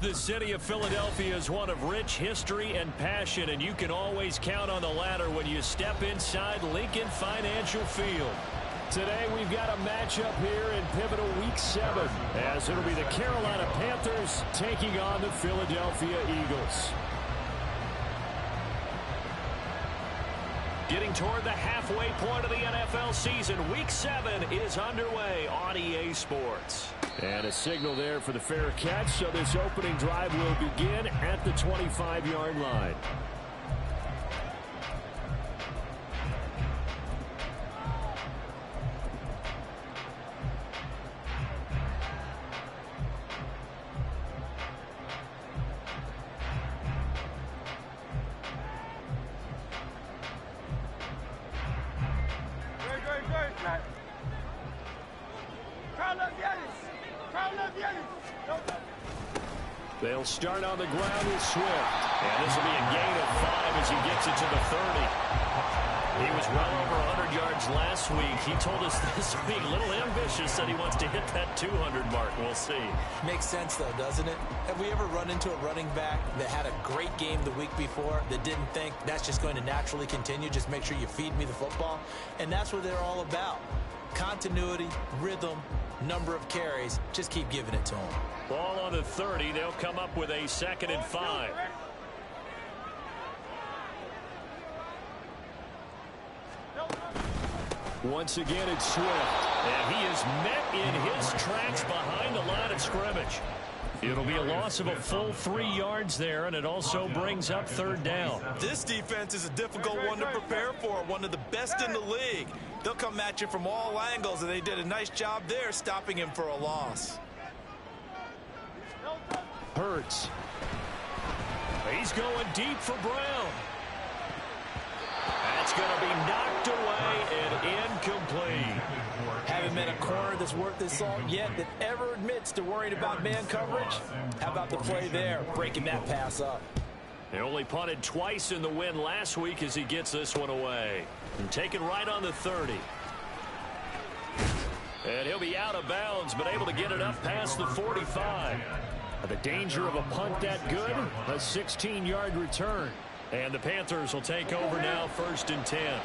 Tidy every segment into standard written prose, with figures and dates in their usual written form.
The city of Philadelphia is one of rich history and passion, and you can always count on the latter when you step inside Lincoln Financial Field. Today we've got a matchup here in pivotal Week 7, as it'll be the Carolina Panthers taking on the Philadelphia Eagles. Getting toward the halfway point of the NFL season, Week 7 is underway on EA Sports. And a signal there for the fair catch, so this opening drive will begin at the 25-yard line. They'll start on the ground with Swift. And this will be a gain of 5 as he gets it to the 30. He was well over 100 yards last week. He told us this week, a little ambitious, that he wants to hit that 200 mark. We'll see. Makes sense, though, doesn't it? Have we ever run into a running back that had a great game the week before that didn't think that's just going to naturally continue? Just make sure you feed me the football. And that's what they're all about. Continuity, rhythm, number of carries. Just keep giving it to them. Ball on the 30. They'll come up with a 2nd and 5. Once again, it's Swift. And he is met in his tracks behind the line of scrimmage. It'll be a loss of a full 3 yards there, and it also brings up 3rd down. This defense is a difficult one to prepare for, one of the best in the league. They'll come at you from all angles, and they did a nice job there stopping him for a loss. Hurts. He's going deep for Brown. That's going to be knocked away and incomplete. Haven't met a corner that's worth his salt yet that ever admits to worrying about man coverage. How about the play there, breaking that pass up? He only punted twice in the win last week as he gets this one away. And taken right on the 30. And he'll be out of bounds, but able to get it up past the 45. The danger of a punt that good, a 16-yard return. And the Panthers will take over now, 1st and 10.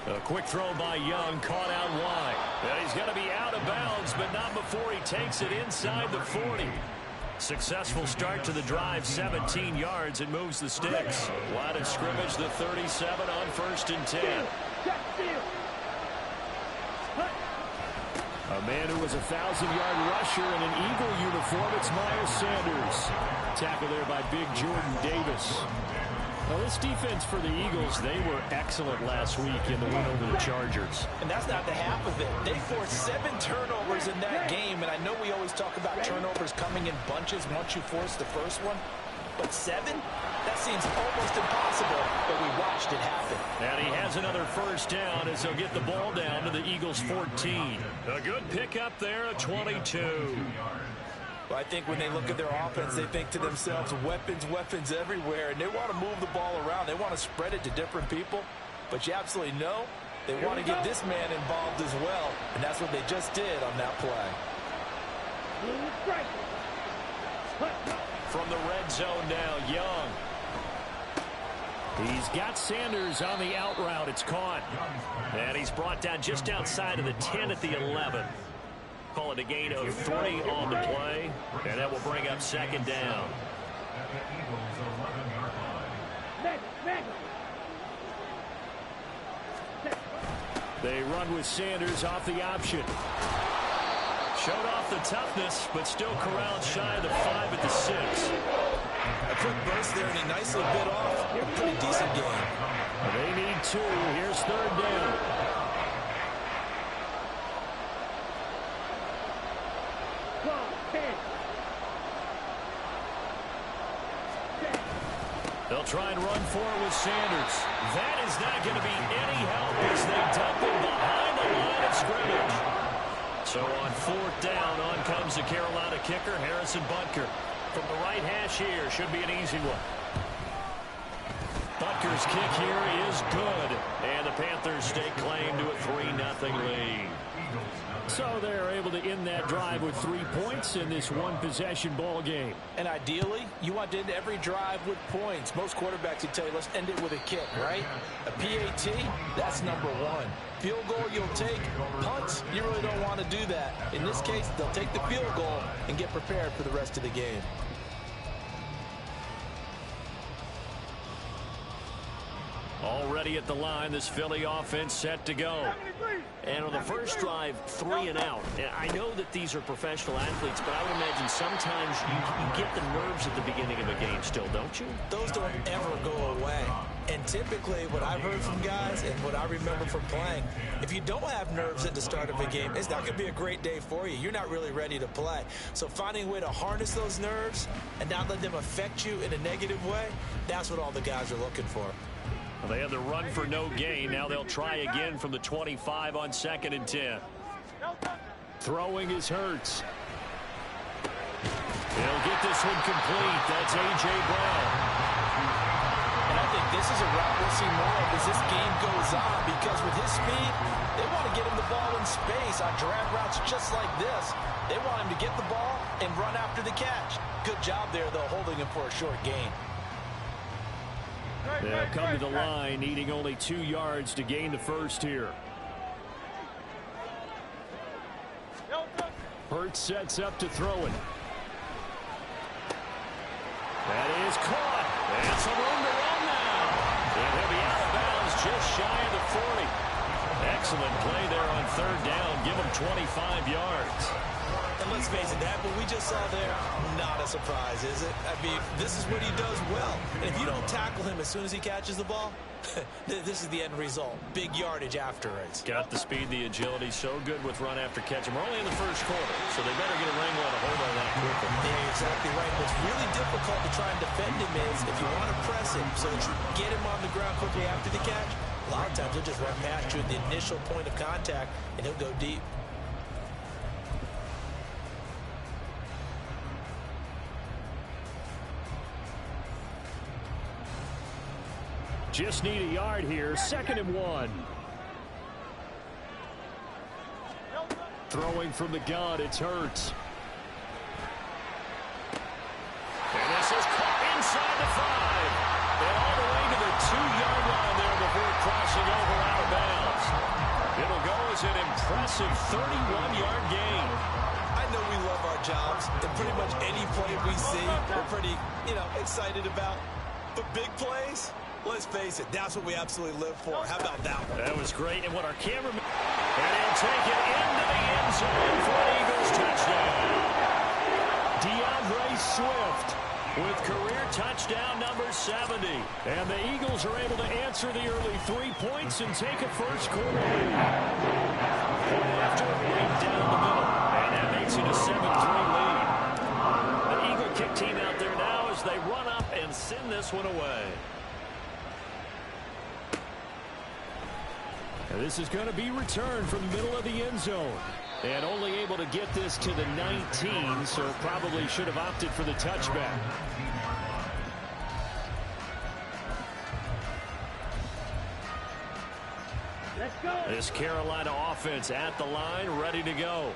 A quick throw by Young, caught out wide. And he's going to be out of bounds, but not before he takes it inside the 40. Successful start to the drive, 17 yards, and moves the sticks. Line of scrimmage, the 37 on 1st and 10. A man who was a 1,000-yard rusher in an Eagle uniform, it's Miles Sanders. Tackle there by big Jordan Davis. Well, this defense for the Eagles, they were excellent last week in the win over the Chargers. And that's not the half of it. They forced 7 turnovers in that game, and I know we always talk about turnovers coming in bunches once you force the first one. But 7? That seems almost impossible, but we watched it happen. And he has another 1st down as they'll get the ball down to the Eagles' 14. A good pickup there, a 22. Well, I think when they look at their offense, they think to themselves, weapons, weapons everywhere, and they want to move the ball around. They want to spread it to different people, but you absolutely know they want to get this man involved as well, and that's what they just did on that play. From the red zone now, Young. He's got Sanders on the out route. It's caught. And he's brought down just outside of the 10 at the 11. Call it a gain of 3 on the play. And that will bring up 2nd down. They run with Sanders off the option. Showed off the toughness, but still corralled shy of the 5 at the 6. A quick burst there, and he nicely bit off. A pretty decent game. They need 2. Here's 3rd down. They'll try and run forward with Sanders. That is not going to be any help as they dump him behind the line of scrimmage. So on 4th down, on comes the Carolina kicker, Harrison Butker. From the right hash here, should be an easy one. Butker's kick here is good. And the Panthers stake claim to a 3-0 lead. So they're able to end that drive with 3 points in this one-possession ball game. And ideally, you want to end every drive with points. Most quarterbacks would tell you, let's end it with a kick, right? A PAT, that's number one. Field goal you'll take. Punts, you really don't want to do that. In this case, they'll take the field goal and get prepared for the rest of the game. Already at the line, this Philly offense set to go. And on the first drive, 3 and out. And I know that these are professional athletes, but I would imagine sometimes you get the nerves at the beginning of a game still, don't you? Those don't ever go away. And typically, what I've heard from guys and what I remember from playing, if you don't have nerves at the start of a game, it's not going to be a great day for you. You're not really ready to play. So finding a way to harness those nerves and not let them affect you in a negative way, that's what all the guys are looking for. Well, they had the run for no gain. Now they'll try again from the 25 on 2nd and 10. Throwing is Hurts. They'll get this one complete. That's A.J. Brown. And I think this is a route we'll see more of as this game goes on, because with his speed, they want to get him the ball in space on drag routes just like this. They want him to get the ball and run after the catch. Good job there, though, holding him for a short gain. They'll come to the line, needing only 2 yards to gain the first here. Hurts sets up to throw it. That is caught. And some room to run now. And he'll be out of bounds just shy of the 40. Excellent play there on 3rd down. Give him 25 yards. And let's face it, that what we just saw there, not a surprise, is it? I mean, this is what he does well. And if you don't tackle him as soon as he catches the ball, this is the end result. Big yardage after it. Got the speed, the agility, so good with run after catch. And we're only in the first quarter, so they better get a wrangle and a hold on that quickly. Yeah, exactly right. What's really difficult to try and defend him is if you want to press him so that you get him on the ground quickly after the catch, a lot of times he'll just run past you at the initial point of contact, and he'll go deep. Just need a yard here. 2nd and 1. Throwing from the gun, it's Hurts. And this is caught inside the 5. And all the way to the 2-yard line there before crossing over out of bounds. It'll go as an impressive 31-yard gain. I know we love our jobs, and pretty much any play we see, we're pretty, excited about. But big plays, let's face it, that's what we absolutely live for. How about that one? That was great. And what our cameraman... And he'll take it into the end zone for an Eagles touchdown. DeAndre Swift with career touchdown number 70. And the Eagles are able to answer the early 3 points and take a first quarter lead. Point after right down the middle. And that makes it a 7-3 lead. The Eagle kick team out there now as they run up and send this one away. And this is going to be returned from the middle of the end zone. And only able to get this to the 19, so probably should have opted for the touchback. This Carolina offense at the line, ready to go.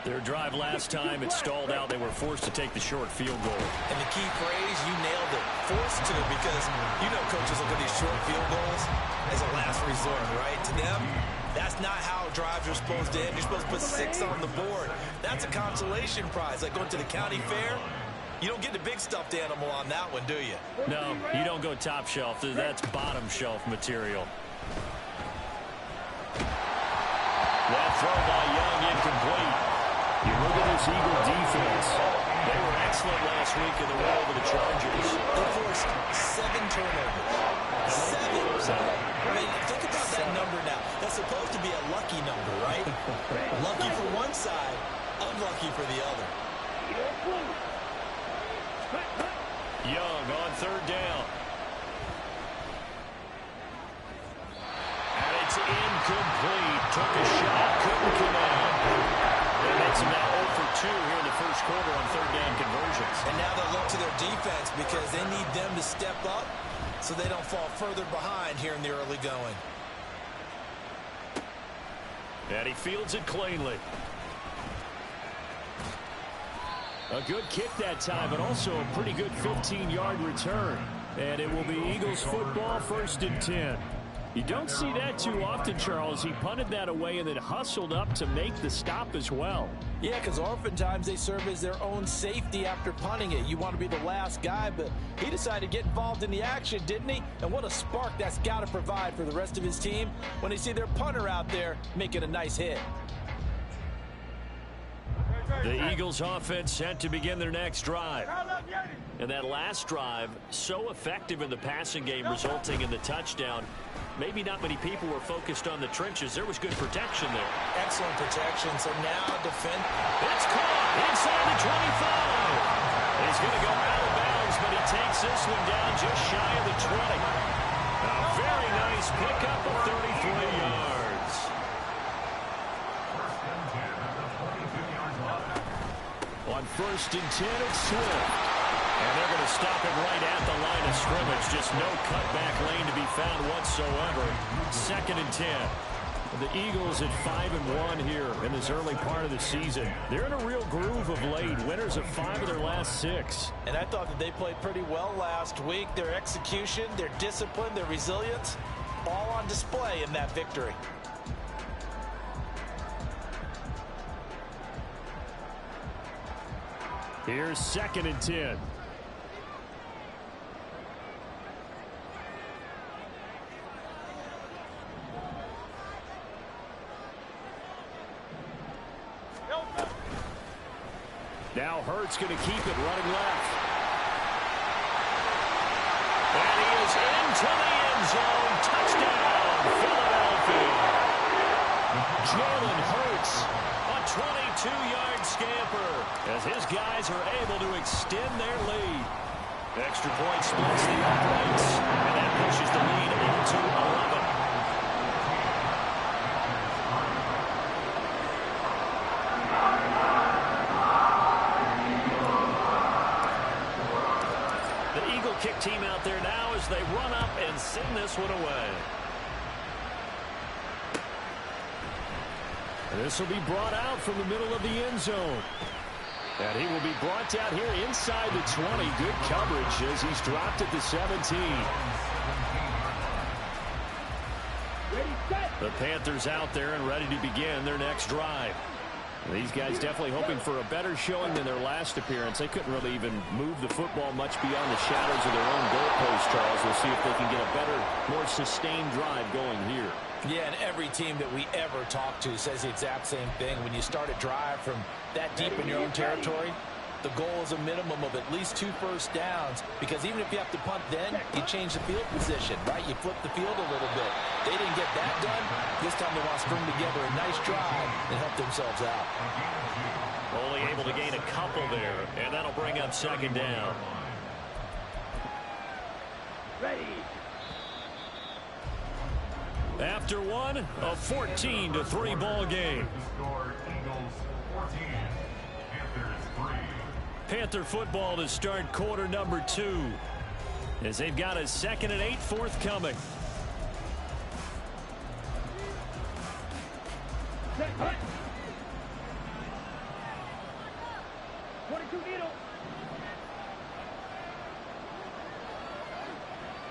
Their drive last time, it stalled out. They were forced to take the short field goal. And the key phrase, you nailed it. Forced to, because coaches look at these short field goals as a last resort, right? To them, that's not how drives are supposed to end. You're supposed to put 6 on the board. That's a consolation prize. Like going to the county fair, you don't get the big stuffed animal on that one, do you? No, you don't go top shelf. That's bottom shelf material. That throw by Young incomplete. You look at this Eagle defense. They were excellent last week in the win over the Chargers. They forced 7 turnovers. 7. I mean, think about that number now. That's supposed to be a lucky number, right? Lucky for one side, unlucky for the other. Young on 3rd down. And it's incomplete. Took a shot, couldn't connect. That makes him now 0 for 2 here in the first quarter on 3rd down conversions. And now they'll look to their defense because they need them to step up so they don't fall further behind here in the early going. And he fields it cleanly. A good kick that time, but also a pretty good 15-yard return. And it will be Eagles football, 1st and 10. You don't see that too often, Charles. He punted that away and then hustled up to make the stop as well. Yeah, because oftentimes they serve as their own safety after punting it. You want to be the last guy, but he decided to get involved in the action, didn't he? And what a spark that's got to provide for the rest of his team when they see their punter out there making a nice hit. The Eagles offense set to begin their next drive. And that last drive, so effective in the passing game, resulting in the touchdown. Maybe not many people were focused on the trenches. There was good protection there. Excellent protection. So now defend. It's caught inside the 25. He's going to go out of bounds, but he takes this one down just shy of the 20. A very nice pickup of 33 yards. On 1st and 10, it's Swift. And they're going to stop it right at the line of scrimmage. Just no cutback lane to be found whatsoever. 2nd and 10. The Eagles at 5-1 here in this early part of the season. They're in a real groove of late. Winners of 5 of their last 6. And I thought that they played pretty well last week. Their execution, their discipline, their resilience, all on display in that victory. Here's 2nd and 10. Now Hurts going to keep it running left. And he is into the end zone. Touchdown, Philadelphia. Jalen Hurts, a 22-yard scamper, as his guys are able to extend their lead. Extra point splits the uprights, and that pushes the lead up to 11. Kick team out there now as they run up and send this one away. This will be brought out from the middle of the end zone. And he will be brought down here inside the 20. Good coverage as he's dropped at the 17. The Panthers out there and ready to begin their next drive. These guys definitely hoping for a better showing than their last appearance. They couldn't really even move the football much beyond the shadows of their own goalpost, Charles. We'll see if they can get a better, more sustained drive going here. Yeah, and every team that we ever talk to says the exact same thing. When you start a drive from that deep in your own territory, the goal is a minimum of at least 2 first downs, because even if you have to punt then, you change the field position, right? You flip the field a little bit. They didn't get that done. This time they want to string together a nice drive and help themselves out. Only able to gain a couple there, and that'll bring up 2nd down. Ready. After one, a 14-3 ball game. Panther football to start quarter number 2, as they've got a 2nd and 8 forthcoming. Set, hut. 22 needle.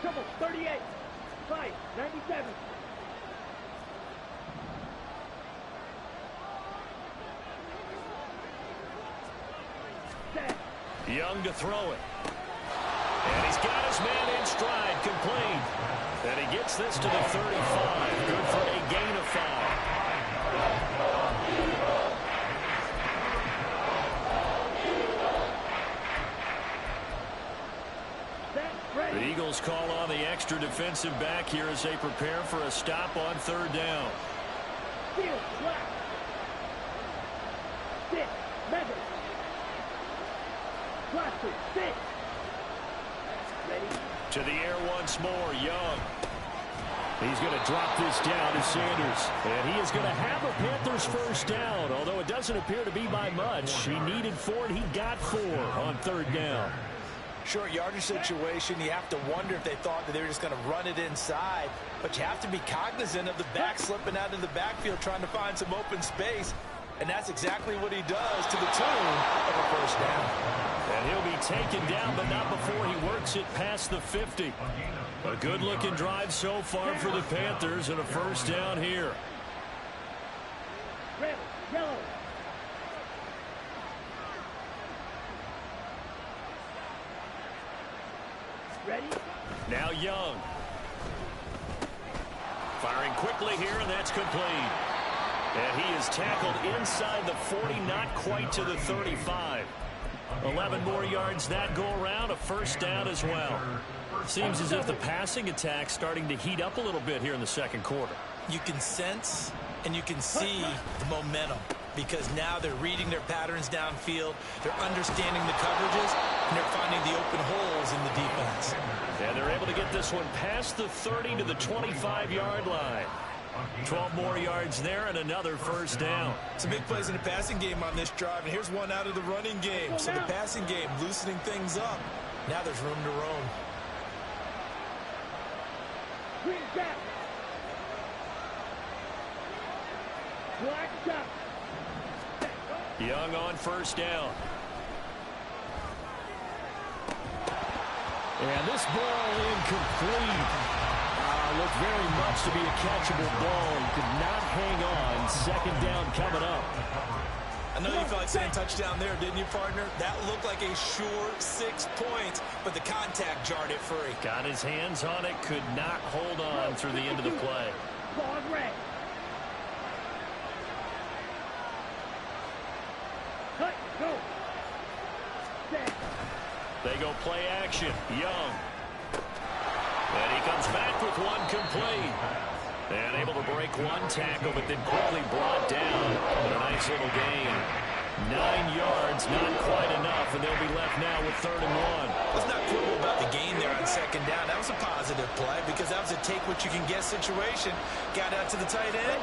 Triple, 38. 5, 97. Young to throw it. And he's got his man in stride, complete. And he gets this to the 35. Good for a gain of 5. The Eagles call on the extra defensive back here as they prepare for a stop on 3rd down. Field, flat. Sit, measure. Cluster, sit. Ready. To the air once more, Young. He's going to drop this down to Sanders. And he is going to have a Panthers first down, although it doesn't appear to be by much. He needed 4, and he got 4 on 3rd down. Short yardage situation, you have to wonder if they thought that they were just going to run it inside. But you have to be cognizant of the back slipping out of the backfield trying to find some open space. And that's exactly what he does to the tune of a first down. And he'll be taken down, but not before he works it past the 50. A good-looking drive so far for the Panthers and a first down here. Red, yellow. Ready? Now Young. Firing quickly here, and that's complete. And he is tackled inside the 40, not quite to the 35. 11 more yards that go around, a first down as well. Seems as if the passing attack's starting to heat up a little bit here in the second quarter. You can sense and you can see the momentum because now they're reading their patterns downfield, they're understanding the coverages, and they're finding the open holes in the defense. And they're able to get this one past the 30 to the 25-yard line. 12 more yards there and another first down. Some big plays in the passing game on this drive, and here's one out of the running game. So the passing game loosening things up. Now there's room to roam. Green gap. Black gap. Young on first down. And this ball incomplete. Looked very much to be a catchable ball. He could not hang on. Second down coming up. I know you felt like saying touchdown there, didn't you, partner? That looked like a sure 6 points, but the contact jarred it free. Got his hands on it, could not hold on through the end of the play. Ball red. Cut, go. Set. They go play action. Young. And he comes back with one complete. And able to break one tackle, but then quickly brought down. But a nice little gain. 9 yards, not quite enough, and they'll be left now with 3rd and 1. Let's not quibble about the gain there on second down. That was a positive play because that was a take-what-you-can-get situation. Got out to the tight end.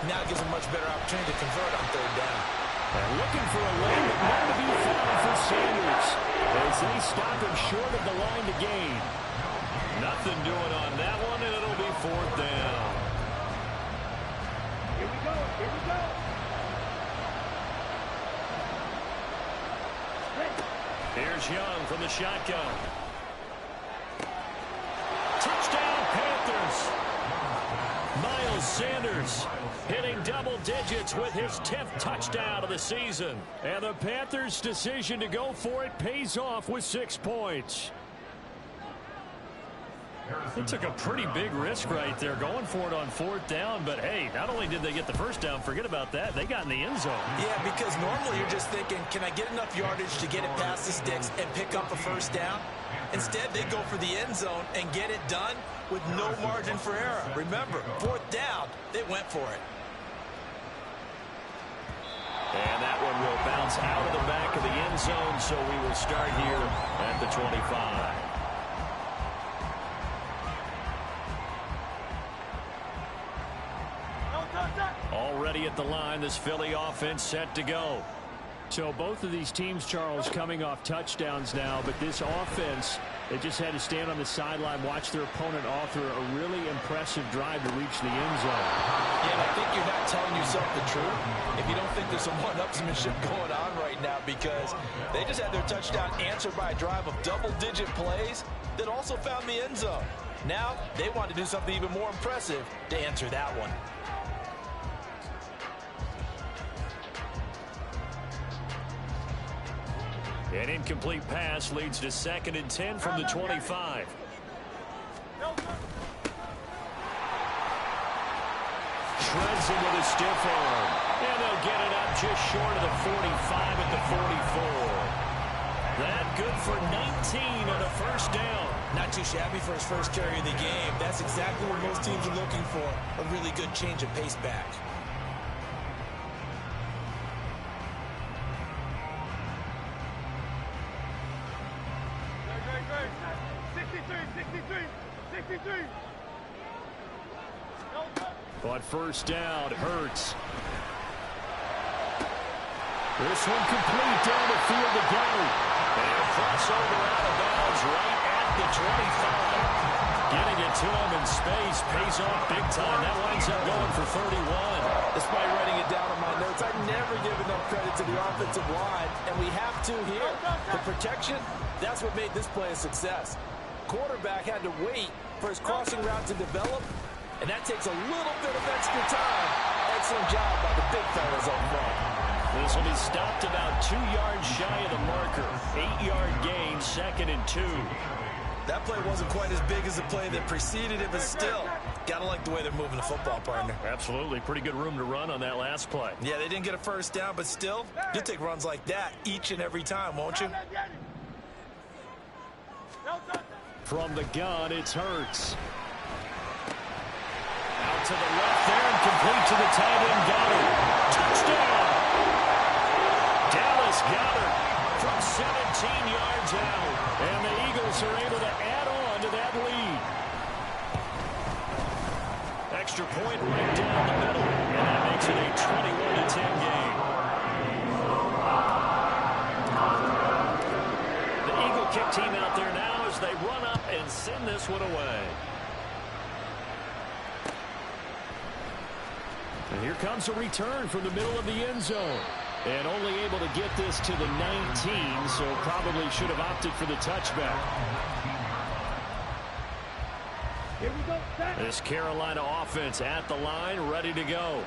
Now it gives a much better opportunity to convert on 3rd down. And looking for a lane, but not to be found for Sanders. As they stop him short of the line to gain. Nothing doing on that one, and it'll be 4th down. Here we go. Here we go. Ready. Here's Young from the shotgun. Touchdown, Panthers. Miles Sanders hitting double digits with his 10th touchdown of the season. And the Panthers' decision to go for it pays off with 6 points. They took a pretty big risk right there going for it on 4th down, but hey, not only did they get the first down, forget about that, they got in the end zone. Yeah, because normally you're just thinking, can I get enough yardage to get it past the sticks and pick up a first down? Instead, they go for the end zone and get it done with no margin for error. Remember, 4th down, they went for it. And that one will bounce out of the back of the end zone, so we will start here at the 25. Already at the line, this Philly offense set to go. So both of these teams, Charles, coming off touchdowns now, but this offense, they just had to stand on the sideline, watch their opponent author a really impressive drive to reach the end zone. Yeah, and I think you're not telling yourself the truth if you don't think there's some one-upsmanship going on right now, because they just had their touchdown answered by a drive of double-digit plays that also found the end zone. Now they want to do something even more impressive to answer that one. An incomplete pass leads to 2nd and 10 from the 25. Shreds him with a stiff arm. And they'll get it up just short of the 45 at the 44. That good for 19 and a first down. Not too shabby for his first carry of the game. That's exactly what most teams are looking for. A really good change of pace back. But first down, Hurts. This one complete down the field to go. Crossover out of bounds right at the 25. Getting it to him in space pays off big time. That winds up going for 31. Despite writing it down on my notes, I never give enough credit to the offensive line, and we have to here. The protection, that's what made this play a success. Quarterback had to wait for his crossing route to develop, and that takes a little bit of extra time. Excellent job by the big fellas up front. This will be stopped about 2 yards shy of the marker. 8-yard gain, 2nd and 2. That play wasn't quite as big as the play that preceded it, but still, gotta like the way they're moving the football, partner. Absolutely. Pretty good room to run on that last play. Yeah, they didn't get a first down, but still, you'll take runs like that each and every time, won't you? From the gun, it's Hurts. Out to the left there and complete to the tight end, Goddard. Touchdown! Dallas Goddard from 17 yards out. And the Eagles are able to add on to that lead. Extra point right down the middle. And that makes it a 21-10 game. The Eagle kick team out there now as they run up and send this one away. And here comes a return from the middle of the end zone. And only able to get this to the 19, so probably should have opted for the touchback. Here we go, set. This Carolina offense at the line, ready to go.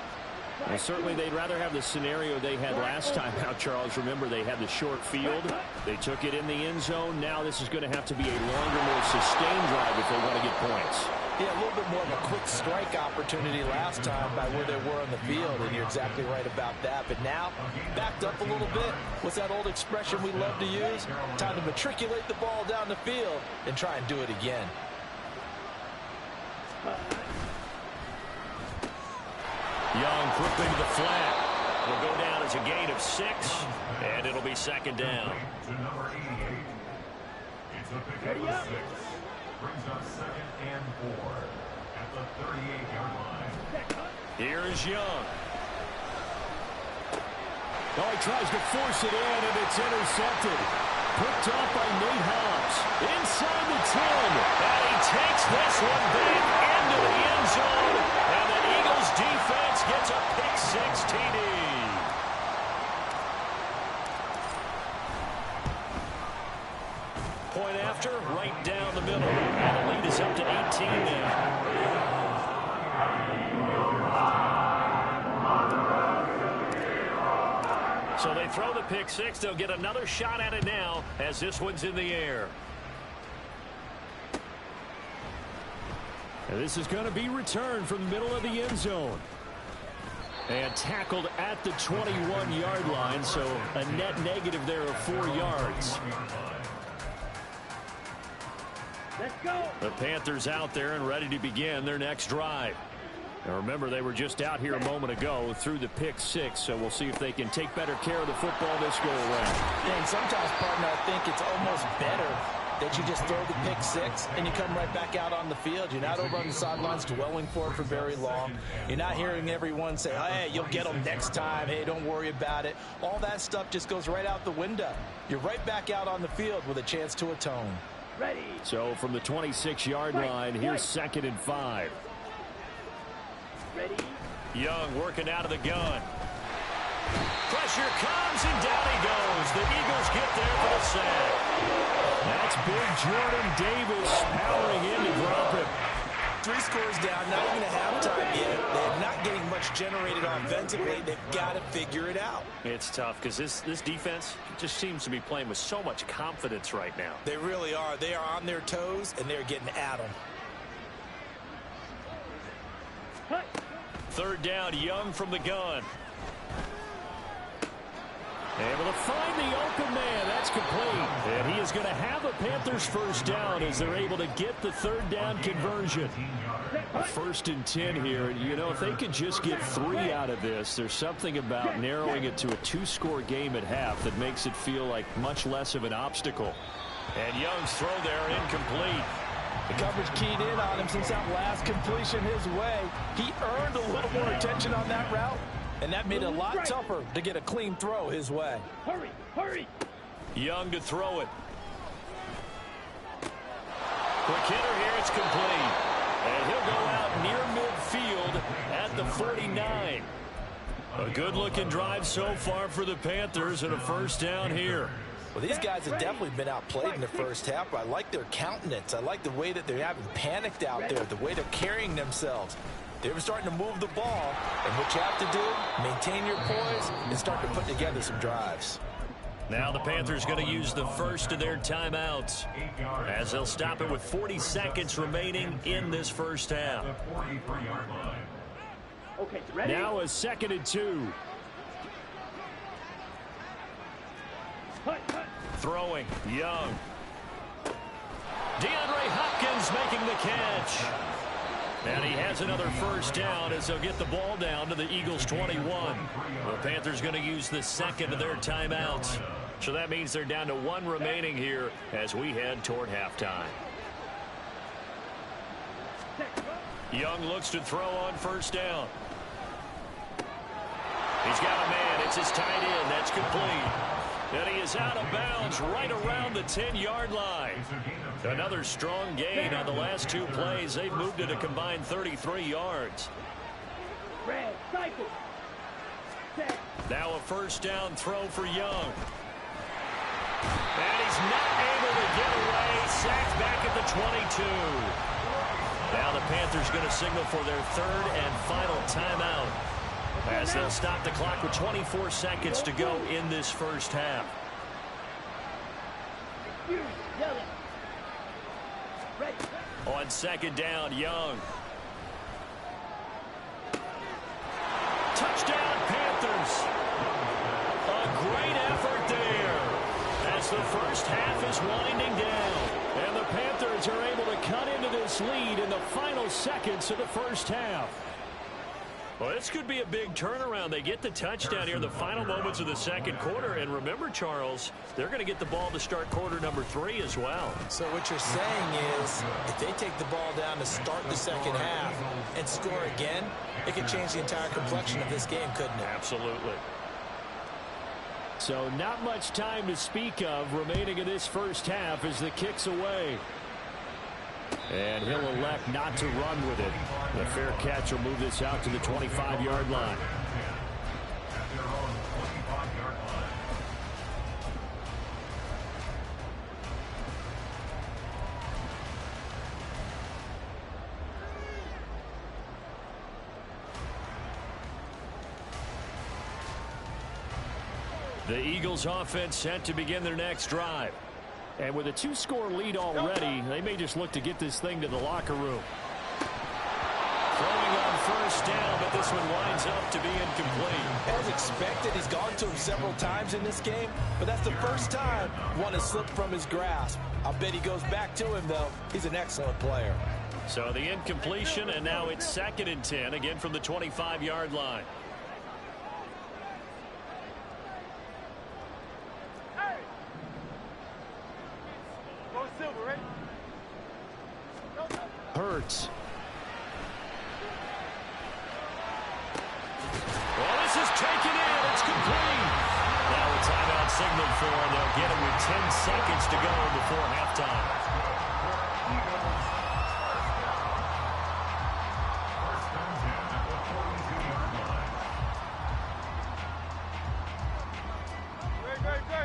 Well, certainly they'd rather have the scenario they had last time out, Charles. Remember, they had the short field. They took it in the end zone. Now this is going to have to be a longer, more sustained drive if they want to get points. Yeah, a little bit more of a quick strike opportunity last time by where they were on the field, and you're exactly right about that. But now, backed up a little bit. What's that old expression we love to use? Time to matriculate the ball down the field and try and do it again. Young quickly to the flat. Will go down as a gain of 6, and it'll be 2nd down. To number 88. It's a pickup of 6. Brings up 2nd and 4 at the 38-yard line. Here is Young. Oh, he tries to force it in, and it's intercepted. Picked off by Nate Hobbs. Inside the 10. And he takes this one back into the end zone. And the Eagles defense gets a pick-6 TD. Point after, right down the middle. And the lead is up to 18 now. So they throw the pick-6. They'll get another shot at it now as this one's in the air. And this is going to be returned from the middle of the end zone. And tackled at the 21-yard line, so a net negative there of 4 yards. Let's go. The Panthers out there and ready to begin their next drive. Now remember, they were just out here a moment ago through the pick-6, so we'll see if they can take better care of the football this go-around. And sometimes, partner, I think it's almost better that you just throw the pick-6 and you come right back out on the field. You're not over on the sidelines dwelling for it for very long. You're not hearing everyone say, hey, you'll get them next time. Hey, don't worry about it. All that stuff just goes right out the window. You're right back out on the field with a chance to atone. Ready. So from the 26-yard line, here's 2nd and 5. Ready. Young working out of the gun. Pressure comes, and down he goes. The Eagles get there for the sack. That's big Jordan Davis powering in to drop it. 3 scores down, not even a halftime yet. They're not getting much generated offensively. They've got to figure it out. It's tough because this defense just seems to be playing with so much confidence right now. They really are. They are on their toes, and they're getting at them. 3rd down, Young from the gun. Able to find the open man. That's complete. And he is going to have a Panthers first down as they're able to get the 3rd down conversion. A 1st and 10 here. You know, if they could just get 3 out of this, there's something about narrowing it to a 2-score game at half that makes it feel like much less of an obstacle. And Young's throw there incomplete. The coverage keyed in on him since that last completion his way. He earned a little more attention on that route, and that made it a lot tougher to get a clean throw his way. Hurry, hurry. Young to throw it. Quick hitter here. It's complete. And he'll go out near midfield at the 49. A good-looking drive so far for the Panthers and a first down here. Well, these guys have definitely been outplayed in the first half, but I like their countenance. I like the way that they haven't panicked out there, the way they're carrying themselves. They were starting to move the ball, and what you have to do, maintain your poise and start to put together some drives. Now the Panthers going to use the first of their timeouts as they'll stop it with 40 seconds remaining in this first half. Okay, ready? Now a 2nd and 2. Cut, cut. Throwing, Young. DeAndre Hopkins making the catch. And he has another first down as they'll get the ball down to the Eagles' 21. The Panthers going to use the second of their timeouts. So that means they're down to 1 remaining here as we head toward halftime. Young looks to throw on first down. He's got a man. It's his tight end. That's complete. And he is out of bounds right around the 10-yard line. Another strong gain on the last 2 plays. They've moved it a combined 33 yards. Red, cycle. Set. Now a first down throw for Young. And he's not able to get away. Sacked back at the 22. Now the Panthers going to signal for their 3rd and final timeout as they'll stop the clock with 24 seconds to go in this first half. On 2nd down, Young. Touchdown, Panthers. A great effort there as the first half is winding down. And the Panthers are able to cut into this lead in the final seconds of the first half. Well, this could be a big turnaround. They get the touchdown here in the final moments of the second quarter. And remember, Charles, they're going to get the ball to start quarter number 3 as well. So what you're saying is if they take the ball down to start the second half and score again, it could change the entire complexion of this game, couldn't it? Absolutely. So not much time to speak of remaining in this first half as the kick's away. And he'll elect not to run with it. The fair catch will move this out to the 25-yard line. The Eagles offense set to begin their next drive. And with a 2-score lead already, they may just look to get this thing to the locker room. Throwing on first down, but this one winds up to be incomplete. As expected, he's gone to him several times in this game, but that's the first time one has slipped from his grasp. I'll bet he goes back to him, though. He's an excellent player. So the incompletion, and now it's 2nd and 10, again from the 25-yard line. Hurts. Well, this is taken in. It's complete. Now a timeout signaled for, and they'll get him with 10 seconds to go before halftime.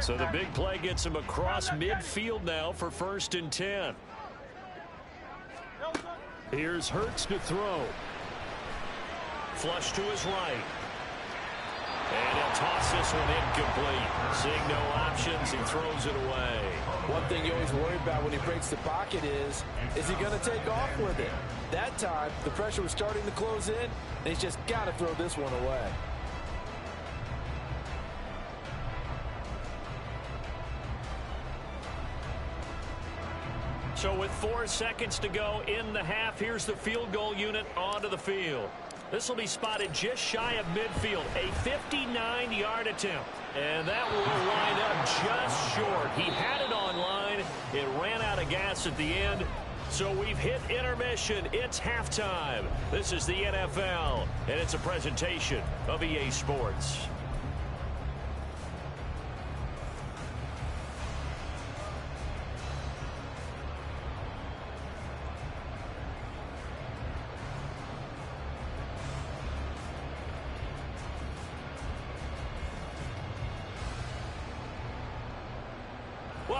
So the big play gets him across midfield now for 1st and 10. Here's Hurts to throw. Flush to his right. And he'll toss this one incomplete. Seeing no options, he throws it away. One thing you always worry about when he breaks the pocket is he going to take off with it? That time, the pressure was starting to close in, and he's just got to throw this one away. So with 4 seconds to go in the half, here's the field goal unit onto the field. This will be spotted just shy of midfield, a 59-yard attempt. And that will line up just short. He had it on line. It ran out of gas at the end. So we've hit intermission. It's halftime. This is the NFL, and it's a presentation of EA Sports.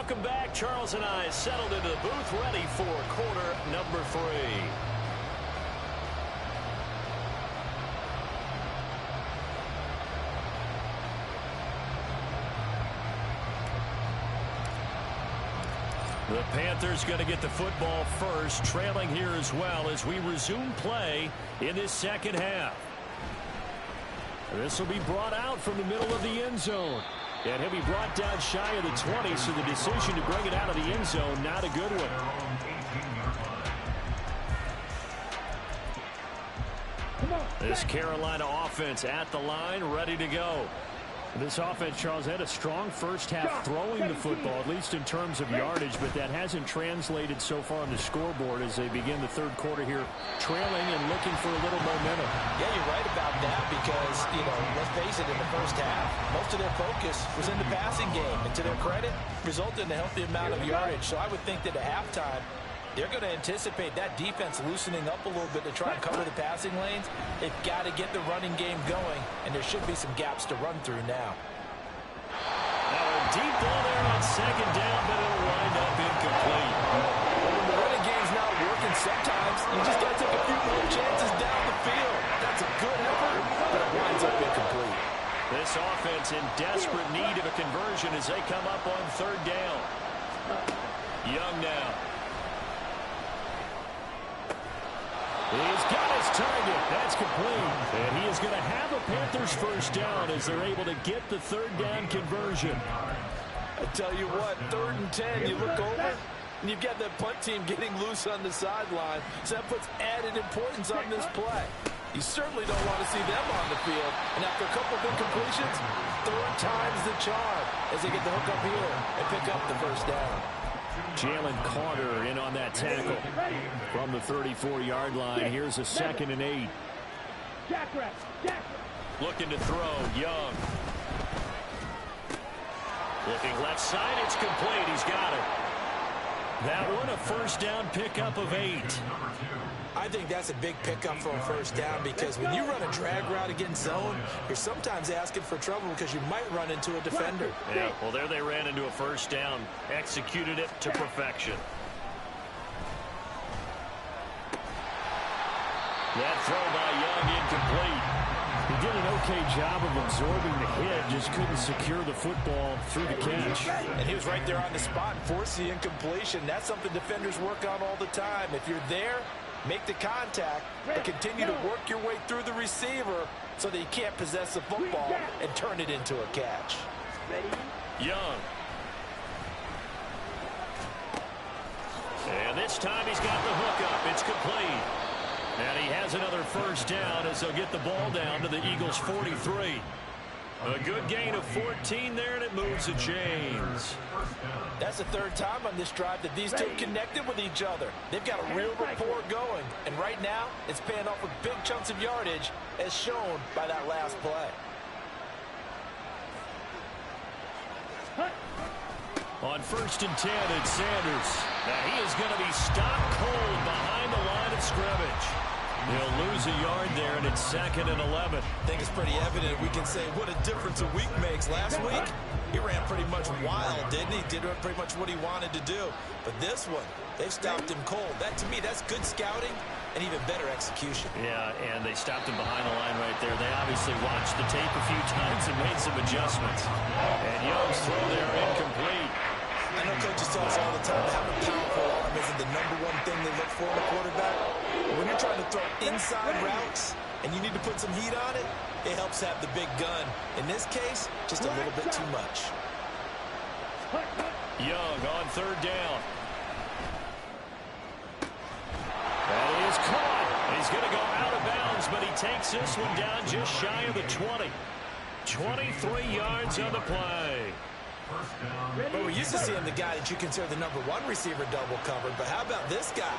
welcome back. Charles and I settled into the booth, ready for quarter number 3. The Panthers going to get the football first, trailing here as well as we resume play in this second half. This will be brought out from the middle of the end zone. And he'll be brought down shy of the 20, so the decision to bring it out of the end zone, not a good one. This Carolina offense at the line, ready to go. This offense, Charles, had a strong first half throwing the football, at least in terms of yardage, but that hasn't translated so far on the scoreboard as they begin the third quarter here, trailing and looking for a little momentum. Yeah, you're right about that because, let's face it, in the first half, most of their focus was in the passing game. And to their credit, resulted in a healthy amount of yardage. So I would think that at halftime, they're going to anticipate that defense loosening up a little bit to try and cover the passing lanes. They've got to get the running game going, and there should be some gaps to run through now. Now a deep ball there on second down, but it'll wind up incomplete. When the running game's not working, sometimes you just got to take a few more chances down the field. That's a good effort, but it winds up incomplete. This offense in desperate need of a conversion as they come up on third down. Young now. He's got his target. That's complete. And he is going to have a Panthers first down as they're able to get the third down conversion. I tell you what, 3rd and 10, you look over, and you've got that punt team getting loose on the sideline. So that puts added importance on this play. You certainly don't want to see them on the field. And after a couple of incompletions, 3rd time's the charm as they get the hook up here and pick up the first down. Jalen Carter in on that tackle from the 34-yard line. Here's a 2nd and 8. Looking to throw, Young. Looking left side, it's complete. He's got it. That one, a first down pickup of 8. I think that's a big pickup for a first down because when you run a drag route against zone, you're sometimes asking for trouble because you might run into a defender. Yeah, well, there they ran into a first down. Executed it to perfection. That throw by Young incomplete. He did an okay job of absorbing the hit, just couldn't secure the football through the catch. And he was right there on the spot and forced the incompletion. That's something defenders work on all the time. If you're there, make the contact, but continue to work your way through the receiver so that you can't possess the football and turn it into a catch. Young. And this time he's got the hook up. It's complete. And he has another first down as they'll get the ball down to the Eagles' 43. A good gain of 14 there, and it moves the chains. That's the 3rd time on this drive that these two connected with each other. They've got a real rapport going, and right now it's paying off with big chunks of yardage as shown by that last play. On 1st and 10, it's Sanders. Now he is going to be stopped cold behind the line of scrimmage. He'll lose a yard there, and it's 2nd and 11. I think it's pretty evident. We can say what a difference a week makes. Last week, he ran pretty much wild, didn't he? Did pretty much what he wanted to do. But this one, they've stopped him cold. That, to me, that's good scouting and even better execution. Yeah, and they stopped him behind the line right there. They obviously watched the tape a few times and made some adjustments. And Young's throw there incomplete. I know coaches tell us all the time that having a powerful arm isn't the #1 thing they look for in a quarterback. But when you're trying to throw inside routes and you need to put some heat on it, it helps have the big gun. In this case, just a little bit too much. Young on 3rd down. That is caught. He's going to go out of bounds, but he takes this one down just shy of the 20. 23 yards on the play. But we're used to seeing the guy that you consider the #1 receiver double covered. But how about this guy?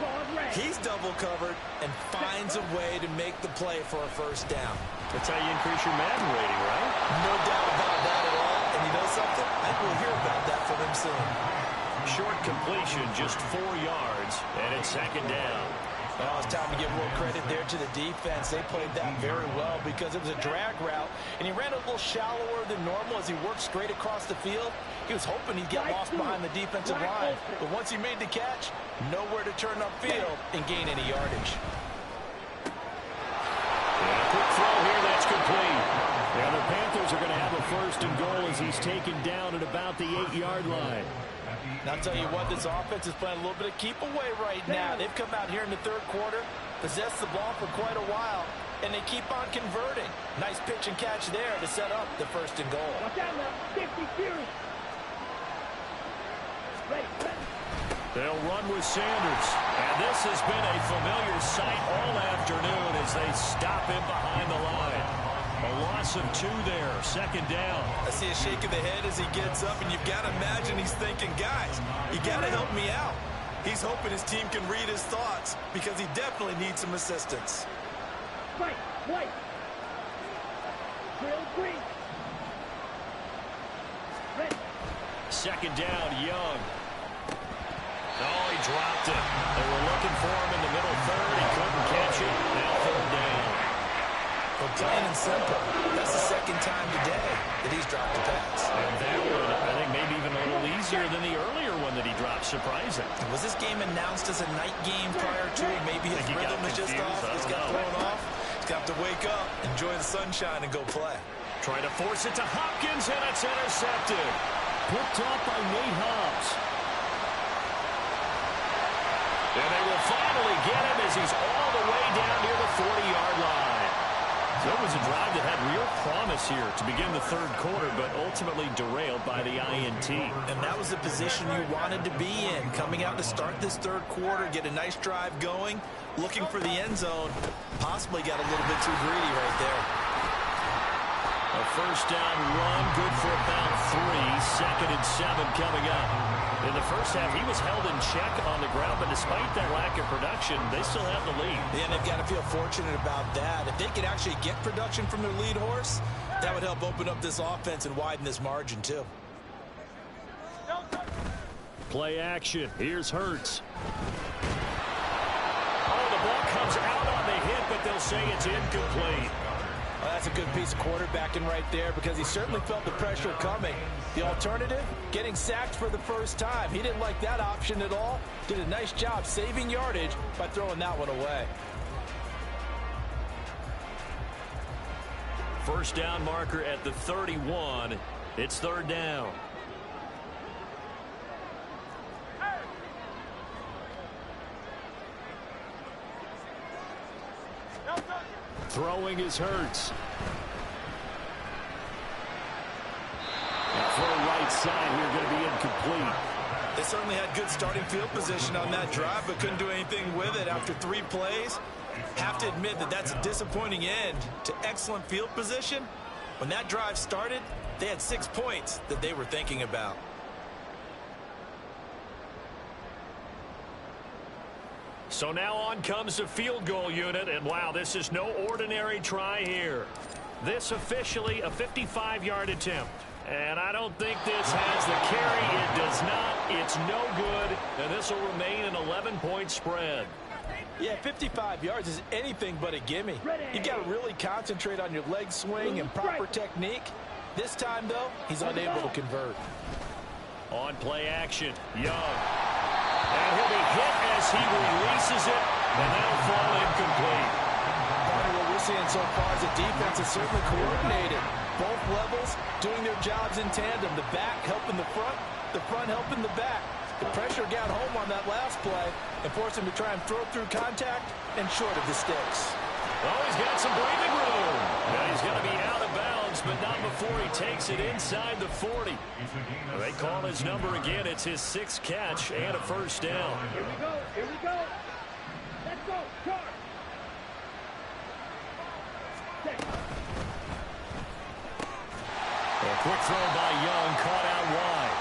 He's double covered and finds a way to make the play for a first down. That's how you increase your Madden rating, right? No doubt about that at all. And you know something? I think we'll hear about that from him soon. Short completion, just 4 yards, and it's 2nd down. Well, it's time to give more credit there to the defense. They played that very well because it was a drag route, and he ran a little shallower than normal as he worked straight across the field. He was hoping he'd get lost behind the defensive line, but once he made the catch, nowhere to turn upfield and gain any yardage. And a quick throw here, that's complete. Yeah, the Panthers are going to have a first and goal as he's taken down at about the 8-yard line. And I'll tell you what, this offense is playing a little bit of keep away right now. They've come out here in the third quarter, possessed the ball for quite a while, and they keep on converting. Nice pitch and catch there to set up the first and goal. Watch out now. 50 series. Ready. They'll run with Sanders. And this has been a familiar sight all afternoon as they stop him behind the line. A loss of 2 there, second down. I see a shake of the head as he gets up, and you've got to imagine he's thinking, guys, you got to help me out. He's hoping his team can read his thoughts because he definitely needs some assistance. Right. White. Drill green. Ready. Second down, Young. Oh, he dropped it. They were looking for him in the middle third. He couldn't catch it. Now third down. Well, plain and simple, that's the second time today that he's dropped a pass. And that one, I think, maybe even a little easier than the earlier one that he dropped. Surprising. Was this game announced as a night game prior to? Maybe his rhythm is just off. He's got thrown off. He's got to wake up, enjoy the sunshine, and go play. Trying to force it to Hopkins, and it's intercepted. Picked off by Nate Hobbs. And they will finally get him as he's all the way down near the 40-yard line. So it was a drive that had real promise here to begin the third quarter, but ultimately derailed by the INT. And that was the position you wanted to be in, coming out to start this third quarter, get a nice drive going, looking for the end zone. Possibly got a little bit too greedy right there. A first down run, good for about 3. Second and 7 coming up. In the first half, he was held in check on the ground, but despite that lack of production, they still have the lead. Yeah, and they've got to feel fortunate about that. If they could actually get production from their lead horse, that would help open up this offense and widen this margin, too. Play action. Here's Hurts. Oh, the ball comes out on the hit, but they'll say it's incomplete. Well, that's a good piece of quarterbacking right there because he certainly felt the pressure coming. The alternative, getting sacked for the first time. He didn't like that option at all. Did a nice job saving yardage by throwing that one away. First down marker at the 31. It's third down. Throwing is Hurts. For right side here, going to be incomplete. They certainly had good starting field position on that drive, but couldn't do anything with it after 3 plays. Have to admit that that's a disappointing end to excellent field position. When that drive started, they had 6 points that they were thinking about. So now on comes the field goal unit, and wow, this is no ordinary try here. This officially a 55-yard attempt. And I don't think this has the carry. It does not. It's no good. And this will remain an 11-point spread. Yeah, 55 yards is anything but a gimme. You've got to really concentrate on your leg swing and proper technique. This time, though, he's unable to convert. On play action, Young. And he'll be hit as he releases it, and that'll fall incomplete. Part of what we're seeing so far is the defense is certainly coordinated. Both levels doing their jobs in tandem. The back helping the front helping the back. The pressure got home on that last play and forced him to try and throw through contact and short of the sticks. Oh, he's got some breathing room. Now he's going to be out of bounds, but not before he takes it inside the 40. They call his number again. It's his 6th catch and a first down. Here we go. Here we go. Let's go. Charge. A quick throw by Young, caught out wide.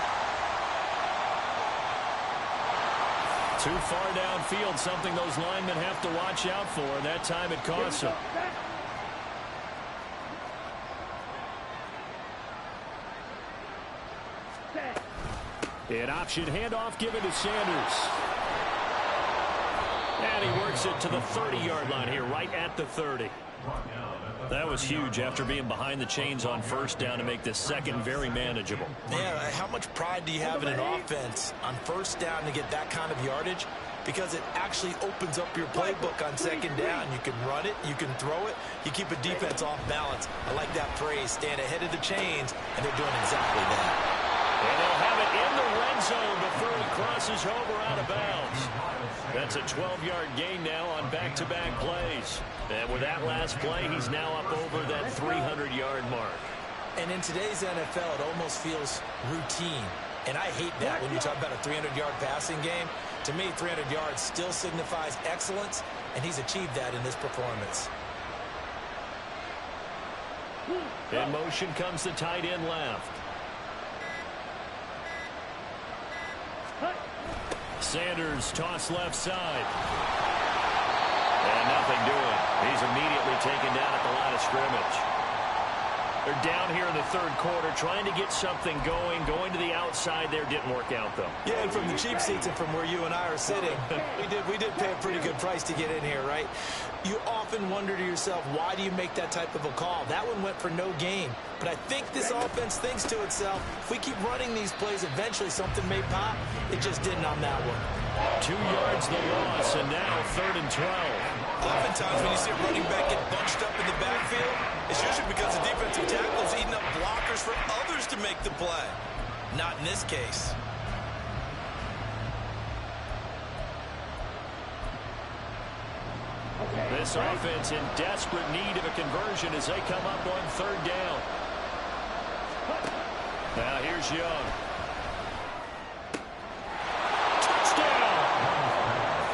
Too far downfield, something those linemen have to watch out for, and that time it costs them. An option handoff given to Sanders. And he works it to the 30-yard line here, right at the 30. That was huge after being behind the chains on first down to make this second very manageable. Yeah, how much pride do you have in an offense on first down to get that kind of yardage? Because it actually opens up your playbook on second down. You can run it, you can throw it, you keep a defense off balance. I like that phrase, stand ahead of the chains, and they're doing exactly that. And they'll have it in the red zone before he crosses over out of bounds. That's a 12-yard gain now on back-to-back plays. And with that last play, he's now up over that 300-yard mark. And in today's NFL, it almost feels routine. And I hate that when you talk about a 300-yard passing game. To me, 300 yards still signifies excellence, and he's achieved that in this performance. In motion comes the tight end left. Sanders toss left side. And nothing doing. He's immediately taken down at the line of scrimmage. They're down here in the third quarter, trying to get something going. Going to the outside there didn't work out, though. Yeah, and from the cheap seats and from where you and I are sitting, we did pay a pretty good price to get in here, right? You often wonder to yourself, why do you make that type of a call? That one went for no gain. But I think this offense thinks to itself, if we keep running these plays, eventually something may pop. It just didn't on that one. 2 yards the loss, and now 3rd and 12. Oftentimes when you see a running back get bunched up in the backfield, it's usually because the defensive tackle is eating up blockers for others to make the play. Not in this case. This offense in desperate need of a conversion as they come up on 3rd down. Now here's Young. Touchdown!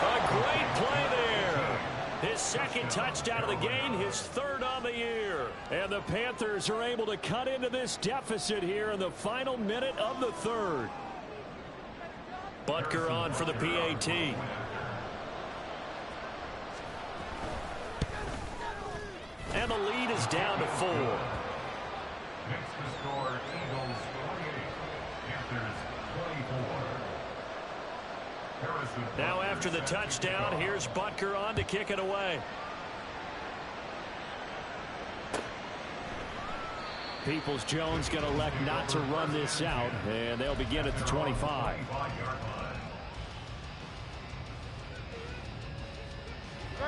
A great play there. His second touchdown of the game, his 3rd on the year. And the Panthers are able to cut into this deficit here in the final minute of the 3rd. Butker on for the PAT. And the lead is down to 4. Next to score, Eagles 28, Panthers 24. Harrison Now after the touchdown, here's Butker on to kick it away. Peoples-Jones going to elect not to run this out, and they'll begin at the 25.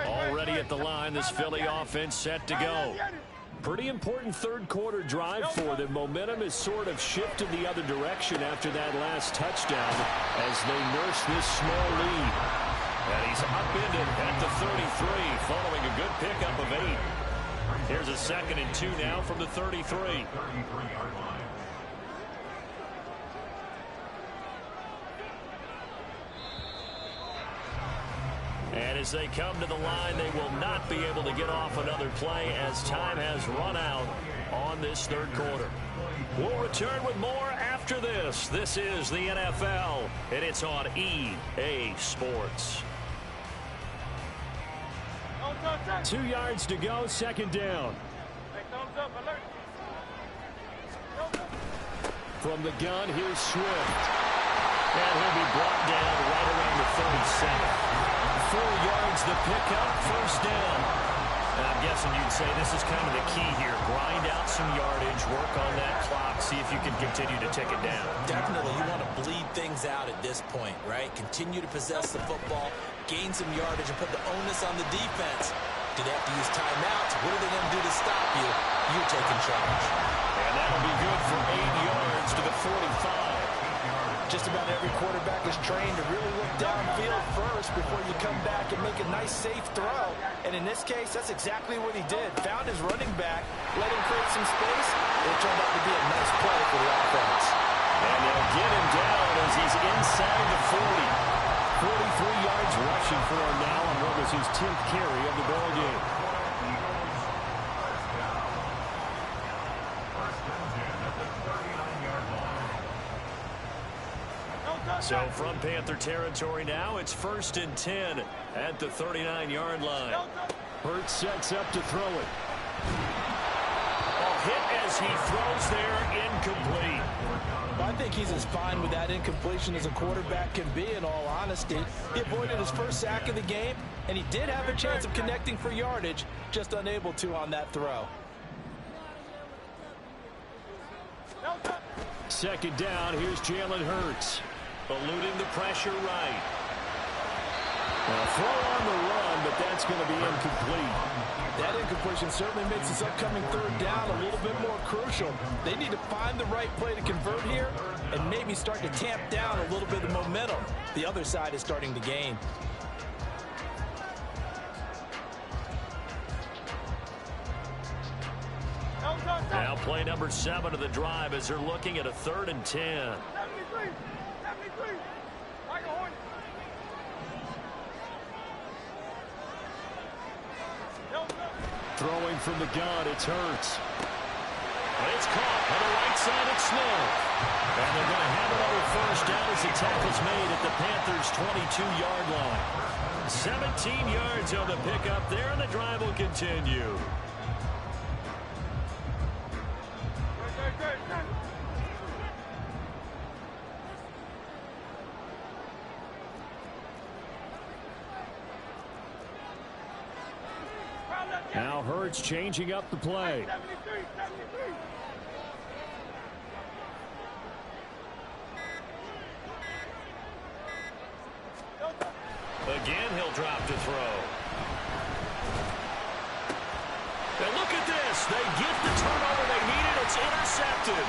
Already at the line, this Philly offense set to go. Pretty important third quarter drive for them. Momentum has sort of shifted the other direction after that last touchdown as they nurse this small lead. And he's upended at the 33 following a good pickup of 8. Here's a 2nd and 2 now from the 33. 33-yard line. And as they come to the line, they will not be able to get off another play as time has run out on this 3rd quarter. We'll return with more after this. This is the NFL, and it's on EA Sports. 2 yards to go, 2nd down. From the gun, here's Swift. And he'll be brought down right around the 37. 4 yards the pickup, 1st down. And I'm guessing you'd say this is kind of the key here. Grind out some yardage, work on that clock, see if you can continue to tick it down. Definitely, you want to bleed things out at this point, right? Continue to possess the football, gain some yardage, and put the onus on the defense. Do they have to use timeouts? What are they going to do to stop you? You're taking charge. And that'll be good for 8 yards to the 45. Just about every quarterback is trained to really look downfield first before you come back and make a nice, safe throw. And in this case, that's exactly what he did. Found his running back, let him create some space, and it turned out to be a nice play for the offense. And they'll get him down as he's inside the 40. 43 yards rushing for him now on what was his 10th carry of the ball game. So from Panther territory now, it's 1st and 10 at the 39-yard line. Hurts sets up to throw it. Oh, hit as as he throws there, incomplete. Well, I think he's as fine with that incompletion as a quarterback can be, in all honesty. He avoided his first sack of the game, and he did have a chance of connecting for yardage, just unable to on that throw. Second down, here's Jalen Hurts. Eluding the pressure right. A throw on the run, but that's going to be incomplete. That incompletion certainly makes this upcoming third down a little bit more crucial. They need to find the right play to convert here and maybe start to tamp down a little bit of momentum. The other side is starting to gain. Now play number 7 of the drive as they're looking at a 3rd and 10. 73. Like a hornet. Throwing from the gun, it's Hurts. It's caught on the right side of Smith. And they're going to have it over first down as the tackle's made at the Panthers' 22-yard line. 17 yards on the pickup there, and the drive will continue. Now Hurts changing up the play. 73. Again, he'll drop to throw. And look at this. They get the turnover they needed. It's intercepted.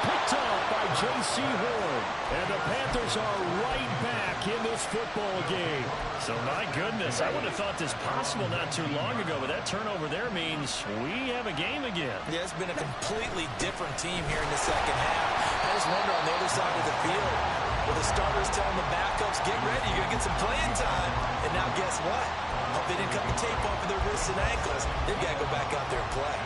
Picked up by J.C. Horn. And the Panthers are right back in this football game. So, my goodness, I would have thought this possible not too long ago, but that turnover there means we have a game again. Yeah, it's been a completely different team here in the second half. I just wonder on the other side of the field, where the starters telling the backups, get ready, you're going to get some playing time. And now guess what? Hope they didn't cut the tape off of their wrists and ankles. They've got to go back out there and play.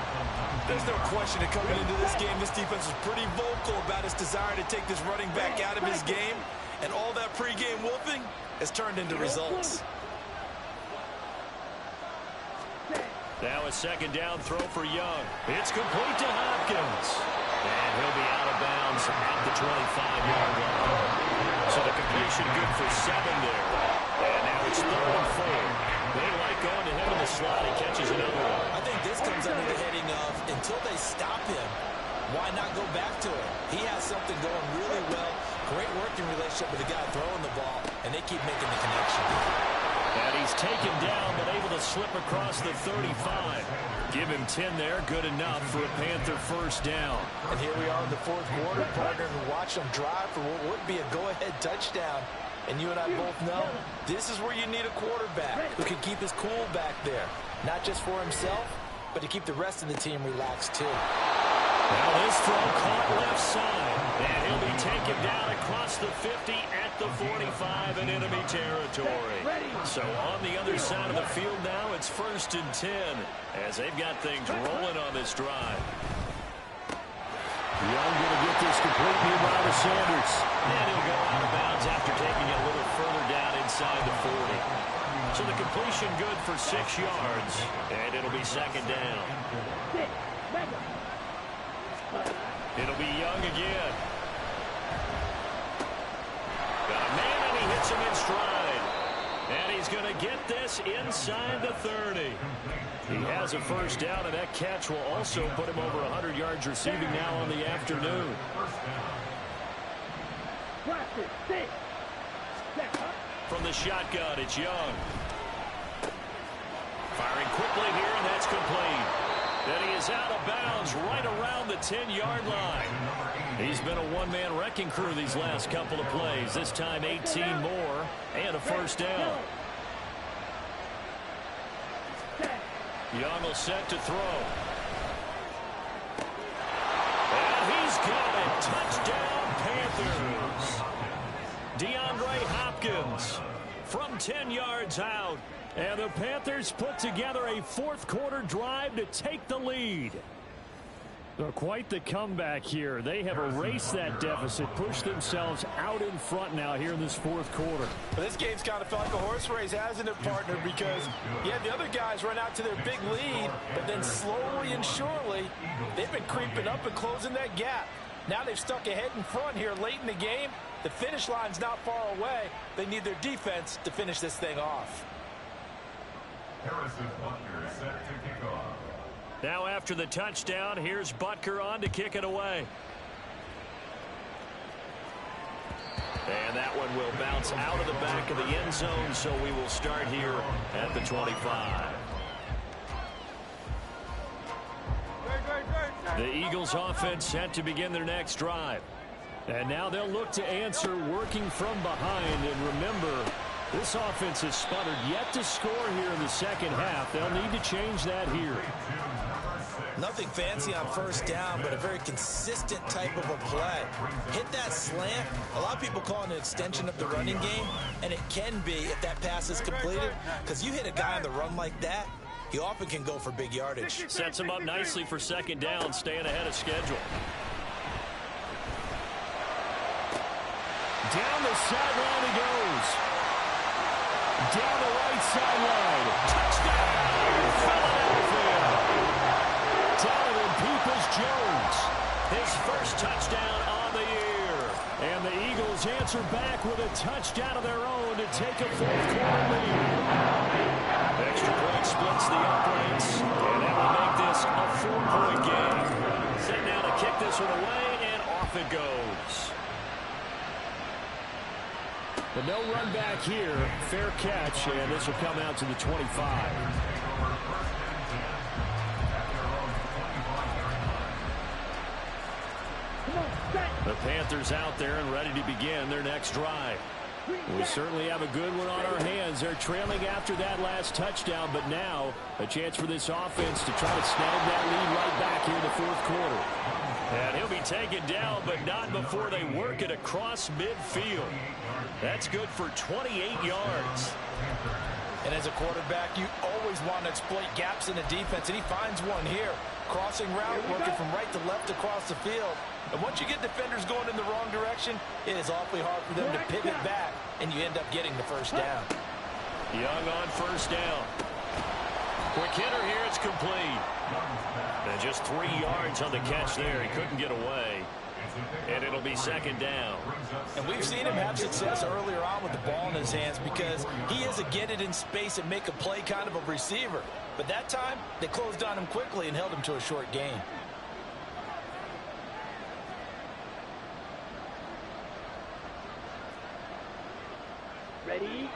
There's no question that coming into this game, this defense was pretty vocal about its desire to take this running back out of his game. And all that pregame wolfing has turned into results. Now a second down throw for Young. It's complete to Hopkins. And he'll be out of bounds at the 25-yard line. So the completion good for 7 there. And now it's 3rd and 4. They like going to him in the slot. He catches another one. I think this comes under the heading of, until they stop him, why not go back to it? He has something going really well. Great working relationship with the guy throwing the ball, and they keep making the connection. And he's taken down, but able to slip across the 35. Give him 10 there, good enough for a Panther first down. And here we are in the 4th quarter, partner, and watch them drive for what would be a go-ahead touchdown. And you and I both know this is where you need a quarterback who can keep his cool back there. Not just for himself, but to keep the rest of the team relaxed too. Now this throw caught left side. And he'll be taken down across the 50 at the 45 in enemy territory. So on the other side of the field now, it's 1st and 10 as they've got things rolling on this drive. Young going to get this complete nearby to Sanders. And he'll go out of bounds after taking it a little further down inside the 40. So the completion good for 6 yards. And it'll be 2nd down. It'll be Young again. Got a man and he hits him in stride. And he's going to get this inside the 30. He has a first down, and that catch will also put him over 100 yards receiving now on the afternoon. From the shotgun, it's Young. Firing quickly here, and that's complete. Then he is out of bounds right around the 10-yard line. He's been a one-man wrecking crew these last couple of plays. This time 18 more and a first down. Young will set to throw. And he's got it. Touchdown, Panthers. DeAndre Hopkins from 10 yards out. And the Panthers put together a 4th quarter drive to take the lead. Well, quite the comeback here. They have erased that deficit, pushed themselves out in front now here in this fourth quarter. Well, this game's kind of felt like a horse race, hasn't it, partner? Because, yeah, the other guys run out to their big lead, but then slowly and surely, they've been creeping up and closing that gap. Now they've stuck ahead in front here late in the game. The finish line's not far away. They need their defense to finish this thing off. Harrison Butker set to kick off. Now after the touchdown, here's Butker on to kick it away. And that one will bounce out of the back of the end zone, so we will start here at the 25. The Eagles offense set to begin their next drive. And now they'll look to answer working from behind. And remember, this offense has sputtered yet to score here in the second half. They'll need to change that here. Nothing fancy on first down, but a very consistent type of a play. Hit that slant. A lot of people call it an extension of the running game, and it can be if that pass is completed, because you hit a guy on the run like that, he often can go for big yardage. Sets him up nicely for second down, staying ahead of schedule. Down the sideline he goes. Down the right sideline. Touchdown, Philadelphia. Donovan Peoples-Jones, his first touchdown on the year. And the Eagles answer back with a touchdown of their own to take a fourth quarter lead. Extra point splits the uprights, and that will make this a 4-point game. Set now to kick this one away, and off it goes. But no run back here. Fair catch, and this will come out to the 25. The Panthers out there and ready to begin their next drive. We certainly have a good one on our hands. They're trailing after that last touchdown, but now a chance for this offense to try to snag that lead right back here in the fourth quarter. And he'll be taken down, but not before they work it across midfield. That's good for 28 yards. And as a quarterback, you always want to exploit gaps in the defense, and he finds one here. Crossing route, working from right to left across the field. And once you get defenders going in the wrong direction, it is awfully hard for them to pivot back, and you end up getting the first down. Young on first down. Quick hitter here, it's complete. And just 3 yards on the catch there. He couldn't get away. And it'll be second down. And we've seen him have success earlier on with the ball in his hands because he is a get it in space and make a play kind of a receiver. But that time, they closed on him quickly and held him to a short gain. Ready.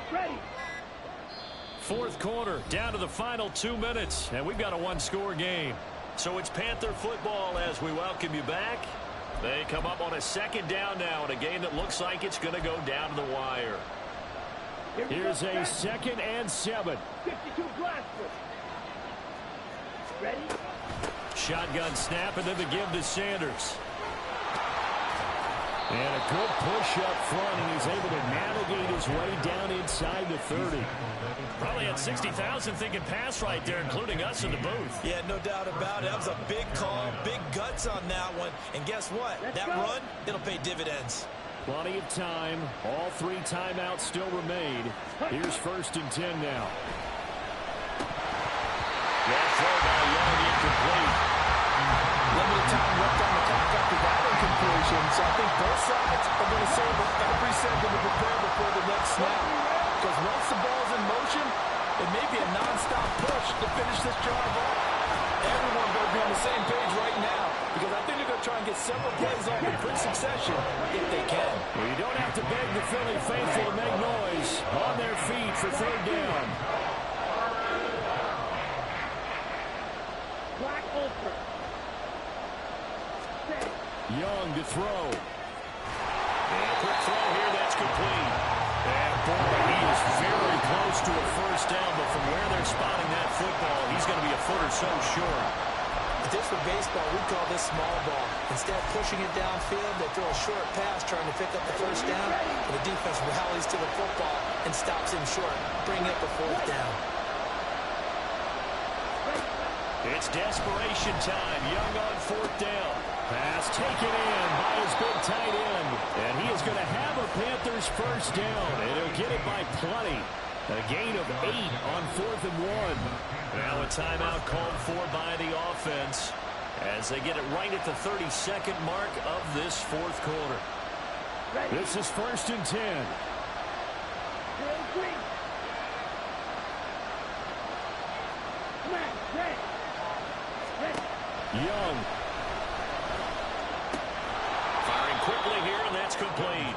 Fourth quarter, down to the final 2 minutes, and we've got a one-score game. So it's Panther football as we welcome you back. They come up on a second down now in a game that looks like it's going to go down to the wire. Here's a 2nd and 7. 52 Glasgow. Ready? Shotgun snap and then the give to Sanders. And a good push up front, and he's able to navigate his way down inside the 30. Probably had 60,000 thinking pass right there, including us in the booth. Yeah, no doubt about it. That was a big call, big guts on that one. And guess what? That run, it'll pay dividends. Plenty of time. All 3 timeouts still remain. Here's 1st and 10 now. That throw by Young incomplete. Limited time left on the clock after that incompletion. So I think both sides are going to savor every second to prepare before the next snap. Because once the ball's in motion, it may be a non-stop push to finish this drive off. Everyone better be on the same page right now, because I think they're going to try and get several plays off in quick succession if they can. Well, you don't have to beg the Philly faithful to make noise. On their feet for 3rd down. Black Ultra. Young to throw. And a quick throw here, that's complete. And boy, he is very close to a first down, but from where they're spotting that football, he's going to be a foot or so short. If this were baseball, we call this small ball. Instead of pushing it downfield, they throw a short pass trying to pick up the first down, and the defense rallies to the football and stops him short, bringing up a 4th down. It's desperation time. Young on 4th down. Panthers first down, and he'll get it by plenty. A gain of 8 on 4th and 1. Now a timeout called for by the offense as they get it right at the 32nd mark of this fourth quarter. This is 1st and 10. Young. Firing quickly here, and that's complete.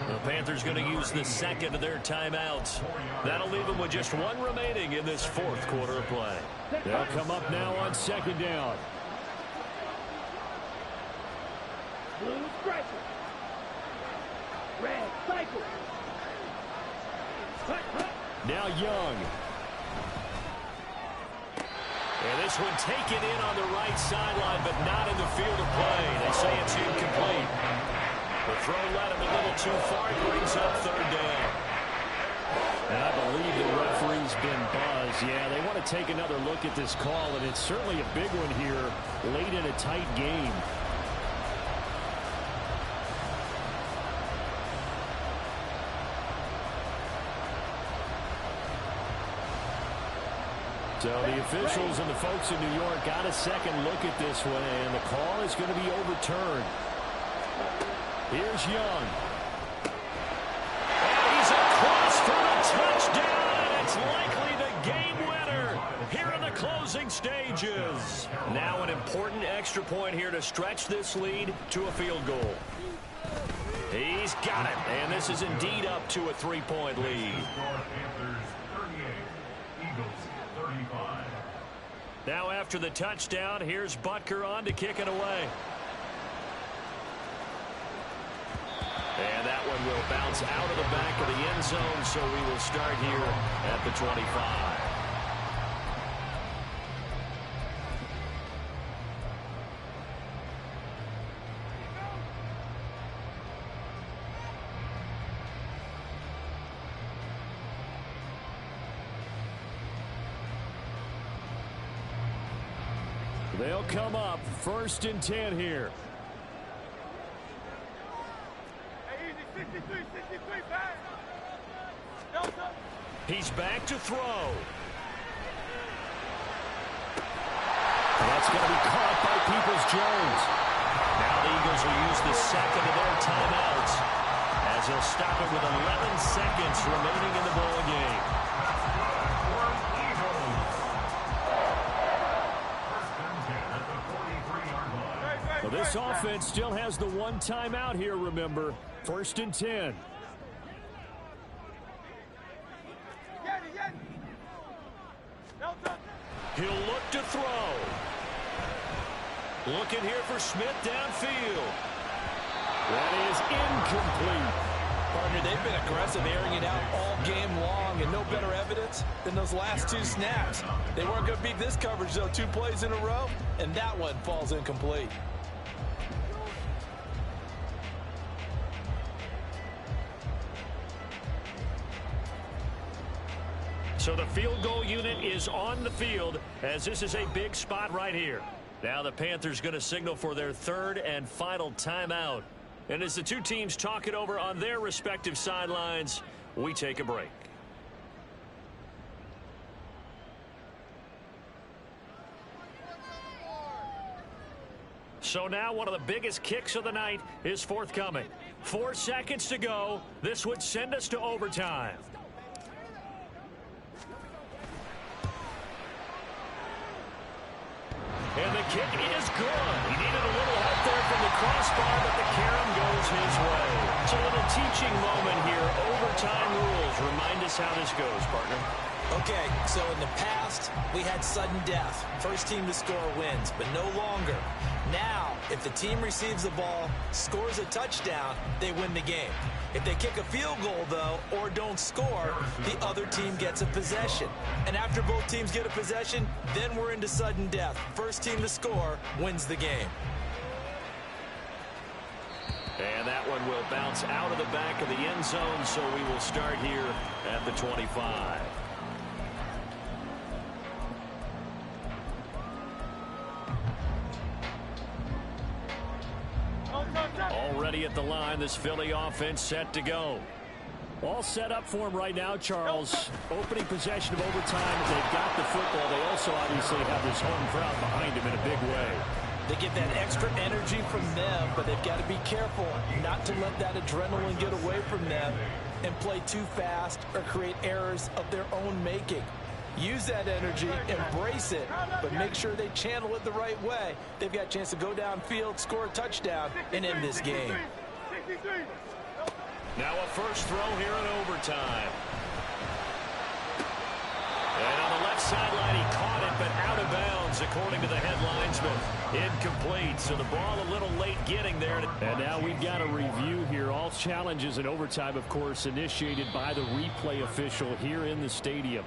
The Panthers going to use the second of their timeouts. That'll leave them with just one remaining in this fourth quarter of play. They'll come up now on 2nd down. Blue striker. Red cycle. Now Young. And this one taken in on the right sideline, but not in the field of play. They say it's incomplete. The throw led him a little too far. It brings up 3rd down. And I believe the referee's been buzzed. Yeah, they want to take another look at this call, and it's certainly a big one here late in a tight game. So the officials and the folks in New York got a second look at this one, and the call is going to be overturned. Here's Young. And he's across for a touchdown, and it's likely the game winner here in the closing stages. Now an important extra point here to stretch this lead to a field goal. He's got it, and this is indeed up to a 3-point lead. Now after the touchdown, here's Butker on to kick it away. And that one will bounce out of the back of the end zone, so we will start here at the 25. They'll come up 1st and 10 here. He's back to throw. That's going to be caught by Peoples-Jones. Now the Eagles will use the second of their timeouts as they'll stop it with 11 seconds remaining in the ball game. Well, this offense still has the one timeout here, remember. 1st and 10. He'll look to throw. Looking here for Smith downfield. That is incomplete. Partner, they've been aggressive, airing it out all game long, and no better evidence than those last 2 snaps. They weren't going to beat this coverage, though, 2 plays in a row, and that one falls incomplete. So the field goal unit is on the field as this is a big spot right here. Now the Panthers going to signal for their 3rd and final timeout. And as the two teams talk it over on their respective sidelines, we take a break. So now one of the biggest kicks of the night is forthcoming. 4 seconds to go. This would send us to overtime. And the kick is good. He needed a little help there from the crossbar, but the carom goes his way. It's a little teaching moment here. Overtime rules. Remind us how this goes, partner. Okay, so in the past, we had sudden death. First team to score wins, but no longer. Now, if the team receives the ball, scores a touchdown, they win the game. If they kick a field goal, though, or don't score, the other team gets a possession. And after both teams get a possession, then we're into sudden death. First team to score wins the game. And that one will bounce out of the back of the end zone, so we will start here at the 25. Already at the line, this Philly offense set to go. All set up for him right now, Charles. Opening possession of overtime. They've got the football. They also obviously have this home crowd behind them in a big way. They get that extra energy from them, but they've got to be careful not to let that adrenaline get away from them and play too fast or create errors of their own making. Use that energy, embrace it, but make sure they channel it the right way. They've got a chance to go downfield, score a touchdown, and end this game. Now a first throw here in overtime. And on the left sideline, he caught it, but out of bounds, according to the head linesman. Incomplete, so the ball a little late getting there. And now we've got a review here. All challenges in overtime, of course, initiated by the replay official here in the stadium.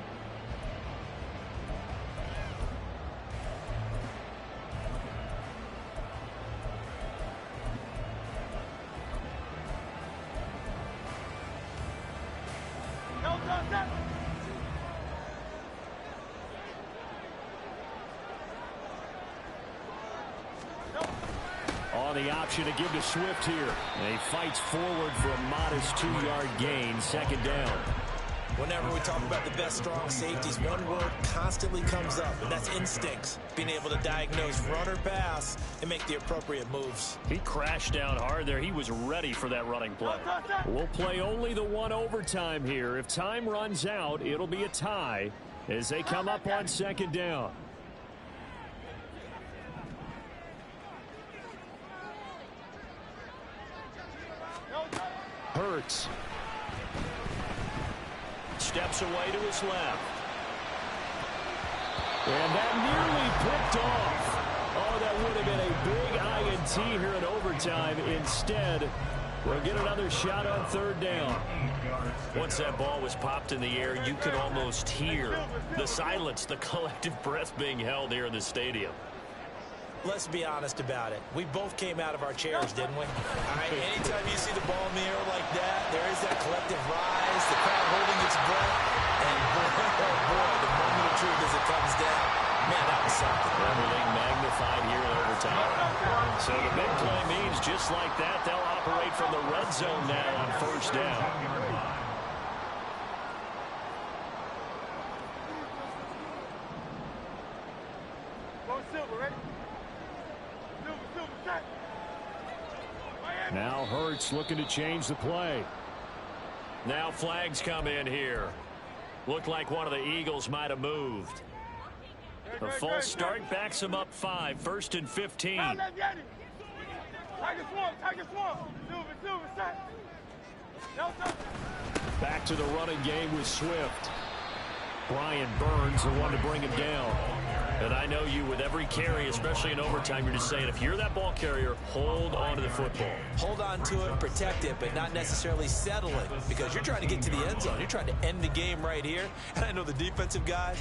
On the option to give to Swift here. And he fights forward for a modest 2-yard gain, second down. Whenever we talk about the best strong safeties, one word constantly comes up, and that's instincts. Being able to diagnose run or pass and make the appropriate moves. He crashed down hard there. He was ready for that running play. We'll play only the one overtime here. If time runs out, it'll be a tie as they come up on second down. Hurts. Steps away to his left. And that nearly picked off. Oh, that would have been a big INT here in overtime. Instead, we'll get another shot on third down. Once that ball was popped in the air, you could almost hear the silence, the collective breath being held here in the stadium. Let's be honest about it. We both came out of our chairs, didn't we? All right, anytime you see the ball in the air like that, there is that collective rise, the crowd holding its breath, and boy, the moment of truth as it comes down. Man, that was something. Everything magnified here in overtime. So the big play means just like that, they'll operate from the red zone now on first down. Now Hurts looking to change the play. Now flags come in here. Looked like one of the Eagles might have moved. The false start backs him up 5, 1st and 15. Back to the running game with Swift. Brian Burns, the one to bring him down. And I know you, with every carry, especially in overtime, you're just saying, if you're that ball carrier, hold on to the football. Hold on to it, protect it, but not necessarily settle it, because you're trying to get to the end zone. You're trying to end the game right here. And I know the defensive guys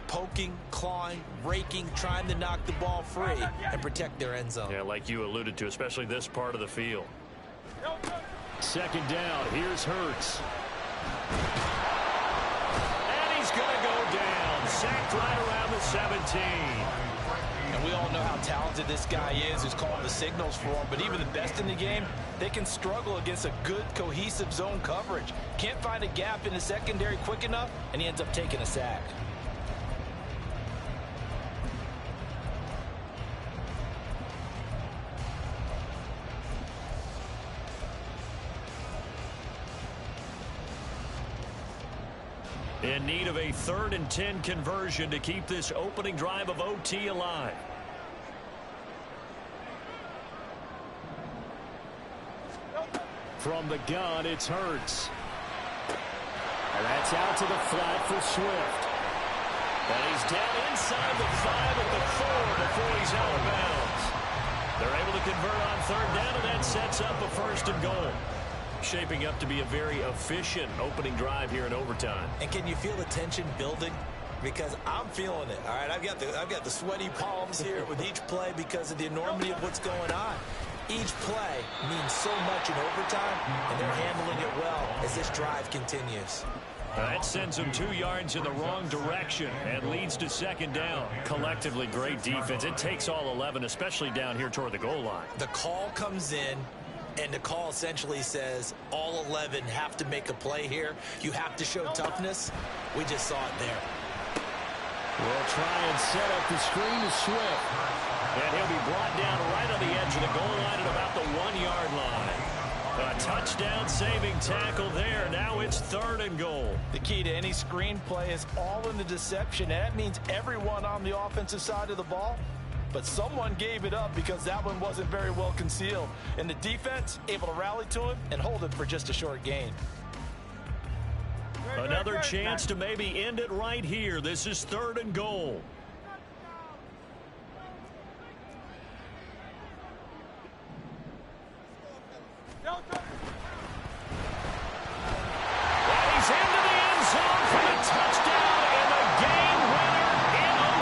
poking, clawing, raking, trying to knock the ball free and protect their end zone. Yeah, like you alluded to, especially this part of the field. Second down, here's Hurts. And he's going to go down. Sacked right around the 17. And we all know how talented this guy is who's calling the signals for him, but even the best in the game, they can struggle against a good, cohesive zone coverage. Can't find a gap in the secondary quick enough, and he ends up taking a sack. In need of a 3rd and 10 conversion to keep this opening drive of OT alive. From the gun, it's Hurts. And that's out to the flat for Swift. And he's down inside the 5 at the 4 before he's out of bounds. They're able to convert on third down, and that sets up a 1st and goal. Shaping up to be a very efficient opening drive here in overtime. And can you feel the tension building? Because I'm feeling it. All right, I've got the sweaty palms here with each play because of the enormity of what's going on. Each play means so much in overtime, and they're handling it well as this drive continues. That sends them 2 yards in the wrong direction and leads to second down. Collectively, great defense. It takes all 11, especially down here toward the goal line. The call comes in, And the call essentially says all 11 have to make a play here. You have to show toughness. We just saw it there. We'll try and set up the screen to Swift. And he'll be brought down right on the edge of the goal line at about the 1-yard line. A touchdown-saving tackle there. Now it's 3rd and goal. The key to any screen play is all in the deception. And that means everyone on the offensive side of the ball. But someone gave it up because that one wasn't very well concealed. And the defense able to rally to him and hold him for just a short gain. Another chance to maybe end it right here. This is 3rd and goal. Go,